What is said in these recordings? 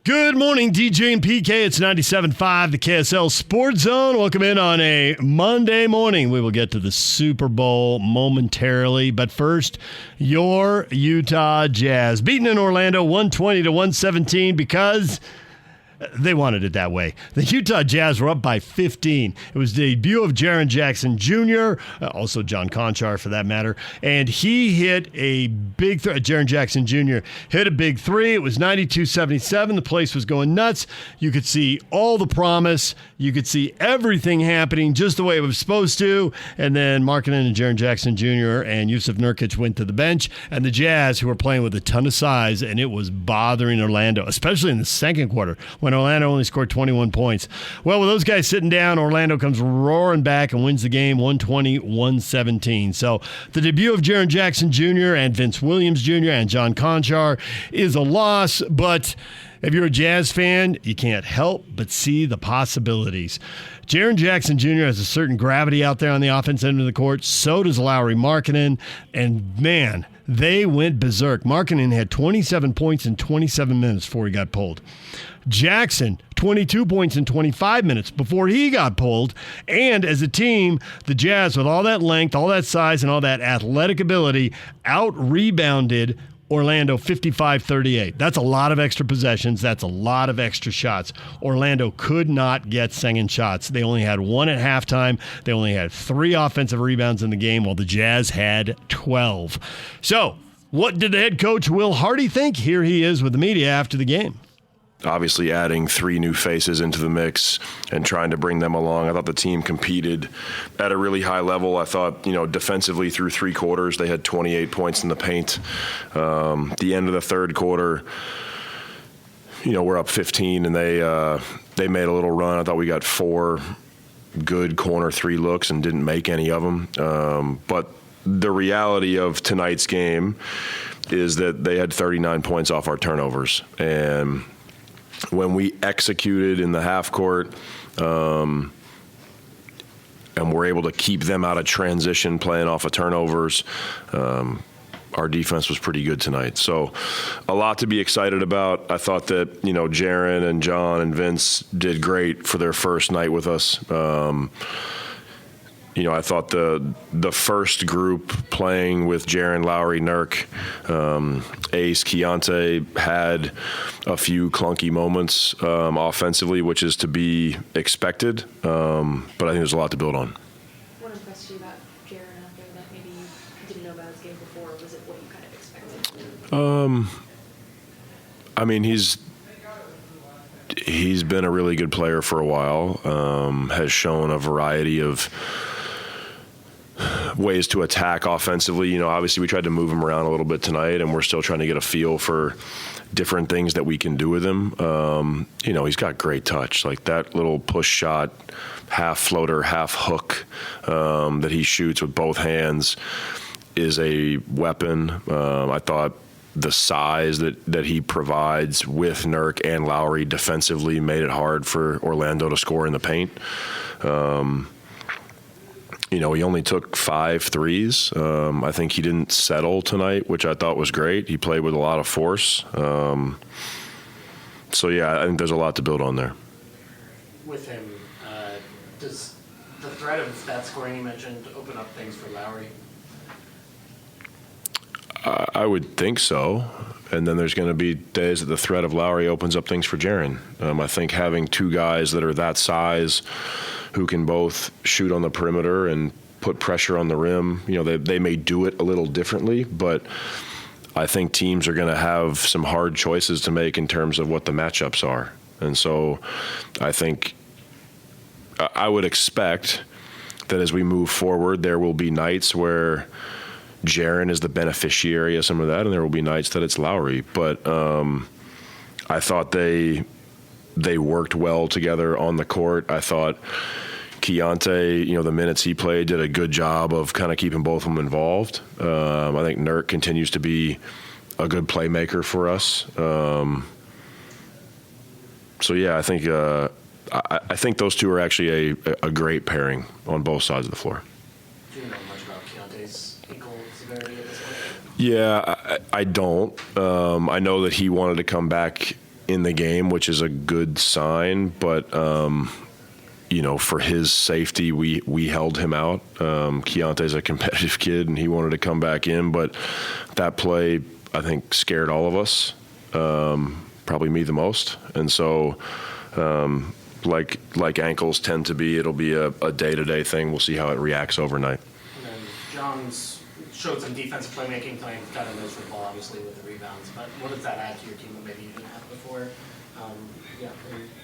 Good morning, DJ and PK. It's 97.5, the KSL Sports Zone. Welcome in on a Monday morning. We will get to the Super Bowl momentarily, but first, your Utah Jazz beaten in Orlando 120-117 because they wanted it that way. The Utah Jazz were up by 15. It was the debut of Jaren Jackson Jr., also John Conchar for that matter, and he hit a big three. Jaren Jackson Jr. hit a big three. It was 92-77. The place was going nuts. You could see all the promise. You could see everything happening just the way it was supposed to. And then Markkanen and Jaren Jackson Jr. and Yusuf Nurkic went to the bench, and the Jazz, who were playing with a ton of size, and it was bothering Orlando, especially in the second quarter when Orlando only scored 21 points. Well, with those guys sitting down, Orlando comes roaring back and wins the game 120-117. So the debut of Jaren Jackson Jr. and Vince Williams Jr. and John Conchar is a loss, but if you're a Jazz fan, you can't help but see the possibilities. Jaren Jackson Jr. has a certain gravity out there on the offense end of the court. So does Lauri Markkanen. And, man, they went berserk. Markkanen had 27 points in 27 minutes before he got pulled. Jackson, 22 points in 25 minutes before he got pulled. And as a team, the Jazz, with all that length, all that size, and all that athletic ability, out-rebounded Orlando 55-38. That's a lot of extra possessions. That's a lot of extra shots. Orlando could not get second shots. They only had one at halftime. They only had 3 offensive rebounds in the game, while the Jazz had 12. So, what did the head coach Will Hardy think? Here he is with the media after the game. Obviously adding 3 new faces into the mix and trying to bring them along. I thought the team competed at a really high level. I thought, defensively through 3 quarters, they had 28 points in the paint. The end of the third quarter, we're up 15 and they made a little run. I thought we got 4 good corner 3 looks and didn't make any of them. But the reality of tonight's game is that they had 39 points off our turnovers. And when we executed in the half court and we're able to keep them out of transition playing off of turnovers, our defense was pretty good tonight. So a lot to be excited about. I thought that, Jaren and John and Vince did great for their first night with us. I thought the first group playing with Jaren, Lauri, Nurk, Ace, Keontae had a few clunky moments offensively, which is to be expected. But I think there's a lot to build on. What impressed you about Jaren out there that maybe you didn't know about his game before? Or was it what you kind of expected? He's been a really good player for a while, has shown a variety of ways to attack offensively. Obviously we tried to move him around a little bit tonight, and we're still trying to get a feel for different things that we can do with him. He's got great touch, like that little push shot, half floater, half hook that he shoots with both hands is a weapon. I thought the size that he provides with Nurk and Lauri defensively made it hard for Orlando to score in the paint. He only took 5 threes. I think he didn't settle tonight, which I thought was great. He played with a lot of force. I think there's a lot to build on there. With him, does the threat of that scoring you mentioned open up things for Lauri? I would think so. And then there's going to be days that the threat of Lauri opens up things for Jaren. I think having 2 guys that are that size who can both shoot on the perimeter and put pressure on the rim, they may do it a little differently, but I think teams are going to have some hard choices to make in terms of what the matchups are. And so I think I would expect that as we move forward, there will be nights where Jaren is the beneficiary of some of that, and there will be nights that it's Lauri. But I thought they worked well together on the court. I thought Keontae, the minutes he played, did a good job of kind of keeping both of them involved. I think Nurk continues to be a good playmaker for us. I think those 2 are actually a great pairing on both sides of the floor. Do you know much about Keontae's ankle severity at this point? Yeah, I don't. I know that he wanted to come back in the game, which is a good sign. But for his safety, we held him out. Keontae's a competitive kid, and he wanted to come back in. But that play, I think, scared all of us, probably me the most. And so like ankles tend to be, it'll be a day-to-day thing. We'll see how it reacts overnight. And then John's showed some defensive playmaking tonight. Got a nose for the ball, obviously, with the rebounds. But what does that add to your team that maybe you didn't have before?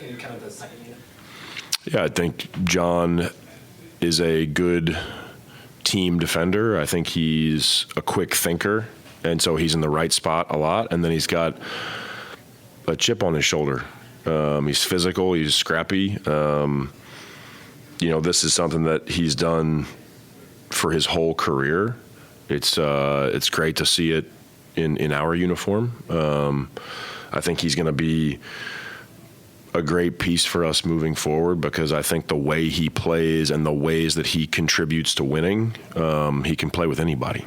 In kind of the second unit. Yeah, I think John is a good team defender. I think he's a quick thinker, and so he's in the right spot a lot. And then he's got a chip on his shoulder. He's physical. He's scrappy. This is something that he's done for his whole career. It's great to see it in our uniform. I think he's going to be a great piece for us moving forward because I think the way he plays and the ways that he contributes to winning, he can play with anybody.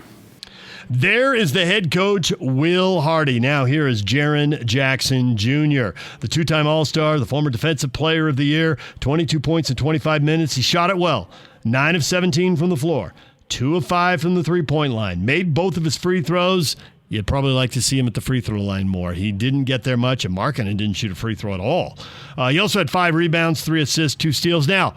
There is the head coach, Will Hardy. Now here is Jaren Jackson Jr., the two-time All-Star, the former Defensive Player of the Year, 22 points in 25 minutes. He shot it well, 9 of 17 from the floor, 2 of 5 from the three-point line, made both of his free throws. You'd probably like to see him at the free throw line more. He didn't get there much, and Markkanen didn't shoot a free throw at all. He also had 5 rebounds, 3 assists, 2 steals. Now,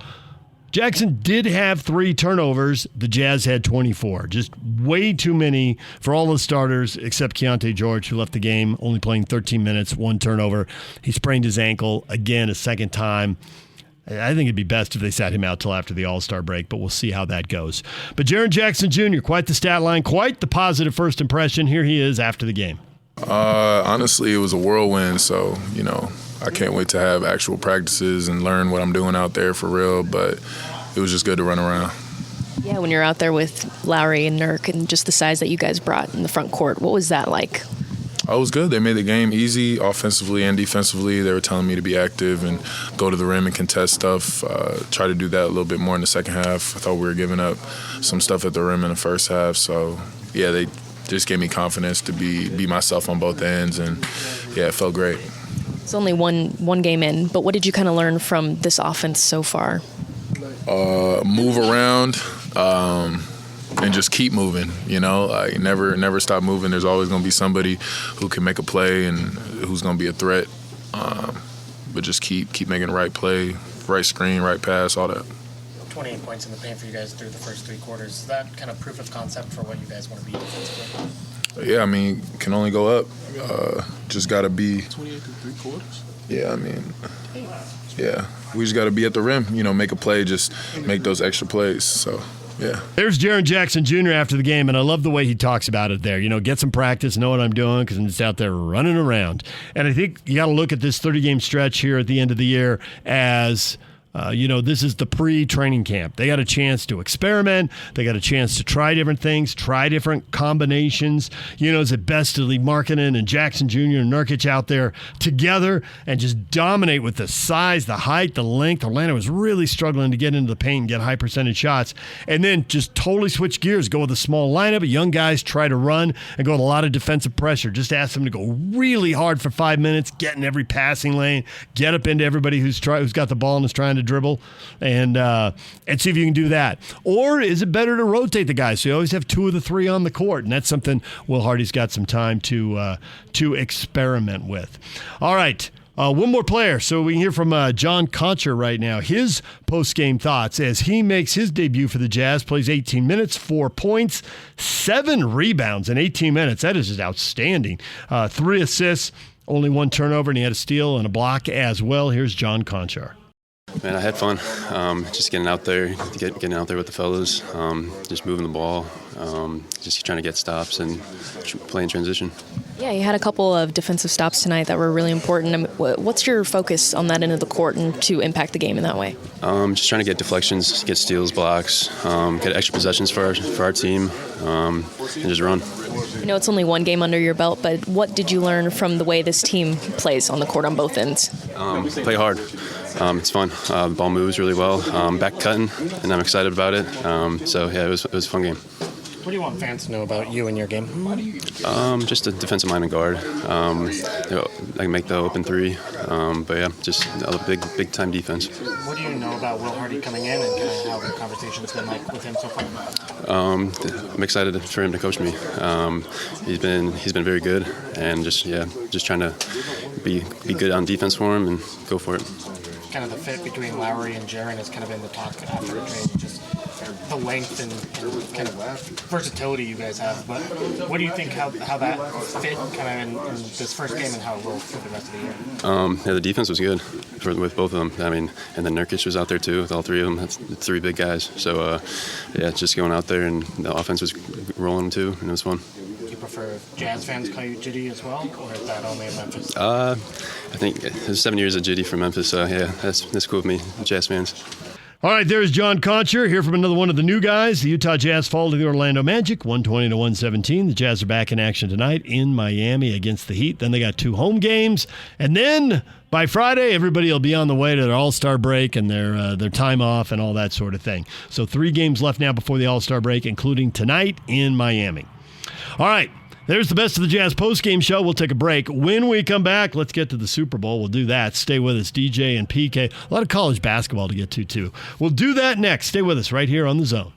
Jackson did have 3 turnovers. The Jazz had 24. Just way too many for all the starters except Keontae George, who left the game, only playing 13 minutes, 1 turnover. He sprained his ankle again a second time. I think it'd be best if they sat him out till after the All-Star break, but we'll see how that goes. But Jaren Jackson Jr., quite the stat line, quite the positive first impression. Here he is after the game. Honestly, it was a whirlwind, so, I can't wait to have actual practices and learn what I'm doing out there for real, but it was just good to run around. Yeah, when you're out there with Lowry and Nurk and just the size that you guys brought in the front court, what was that like? Oh, it was good. They made the game easy offensively and defensively. They were telling me to be active and go to the rim and contest stuff. Try to do that a little bit more in the second half. I thought we were giving up some stuff at the rim in the first half. So, yeah, they just gave me confidence to be myself on both ends. And, yeah, it felt great. It's only one game in, but what did you kind of learn from this offense so far? Move around. And just keep moving, like never stop moving. There's always going to be somebody who can make a play and who's going to be a threat. But just keep making the right play, right screen, right pass, all that. 28 points in the paint for you guys through the first 3 quarters. Is that kind of proof of concept for what you guys want to be defensively? Yeah, can only go up. Just got to be. 28 through 3 quarters? Yeah, yeah. We just got to be at the rim, make a play, just make those extra plays, so. Yeah. There's Jaren Jackson Jr. after the game, and I love the way he talks about it there. Get some practice, know what I'm doing, because I'm just out there running around. And I think you got to look at this 30-game stretch here at the end of the year as this is the pre-training camp. They got a chance to experiment. They got a chance to try different things, try different combinations. Is it best to leave Markkanen and Jackson Jr. and Nurkic out there together and just dominate with the size, the height, the length? Orlando was really struggling to get into the paint and get high percentage shots. And then just totally switch gears, go with a small lineup. Young guys try to run and go with a lot of defensive pressure. Just ask them to go really hard for 5 minutes, get in every passing lane, get up into everybody who's got the ball and is trying to dribble, and see if you can do that. Or is it better to rotate the guys so you always have 2 of the 3 on the court? And that's something Will Hardy's got some time to experiment with. All right. One more player, so we can hear from John Concher right now. His post-game thoughts as he makes his debut for the Jazz, plays 18 minutes, 4 points, 7 rebounds in 18 minutes. That is just outstanding. 3 assists, only 1 turnover, and he had a steal and a block as well. Here's John Concher. Man, I had fun. Just getting out there with the fellas, just moving the ball, just trying to get stops and playing transition. Yeah, you had a couple of defensive stops tonight that were really important. What's your focus on that end of the court and to impact the game in that way? Just trying to get deflections, get steals, blocks, get extra possessions for our team, and just run. It's only 1 game under your belt, but what did you learn from the way this team plays on the court on both ends? Play hard. It's fun. The ball moves really well. Back cutting, and I'm excited about it. It was a fun game. What do you want fans to know about you and your game? Just a defensive minded guard. I make the open three. But yeah, just a big time defense. What do you know about Will Hardy coming in and kind of how the conversation's been like with him so far? I'm excited for him to coach me. He's been very good, and just trying to be good on defense for him and go for it. Kind of the fit between Lowry and Jaren has kind of been the talk after the trade, just the length and kind of versatility you guys have. But what do you think how that fit kind of in this first game and how it will for the rest of the year? The defense was good with both of them. I mean, and then Nurkic was out there too with all three of them. That's three big guys. So just going out there and the offense was rolling too, and it was fun. Do you prefer Jazz fans call you Jitty as well, or is that only in Memphis? I think there's 7 years of Jitty from Memphis, so yeah, that's cool with me, Jazz fans. All right, there's John Concher here from another one of the new guys. The Utah Jazz fall to the Orlando Magic, 120-117. The Jazz are back in action tonight in Miami against the Heat. Then they got 2 home games. And then by Friday, everybody will be on the way to their All-Star break and their time off and all that sort of thing. So 3 games left now before the All-Star break, including tonight in Miami. All right. There's the Best of the Jazz postgame show. We'll take a break. When we come back, let's get to the Super Bowl. We'll do that. Stay with us, DJ and PK. A lot of college basketball to get to, too. We'll do that next. Stay with us right here on The Zone.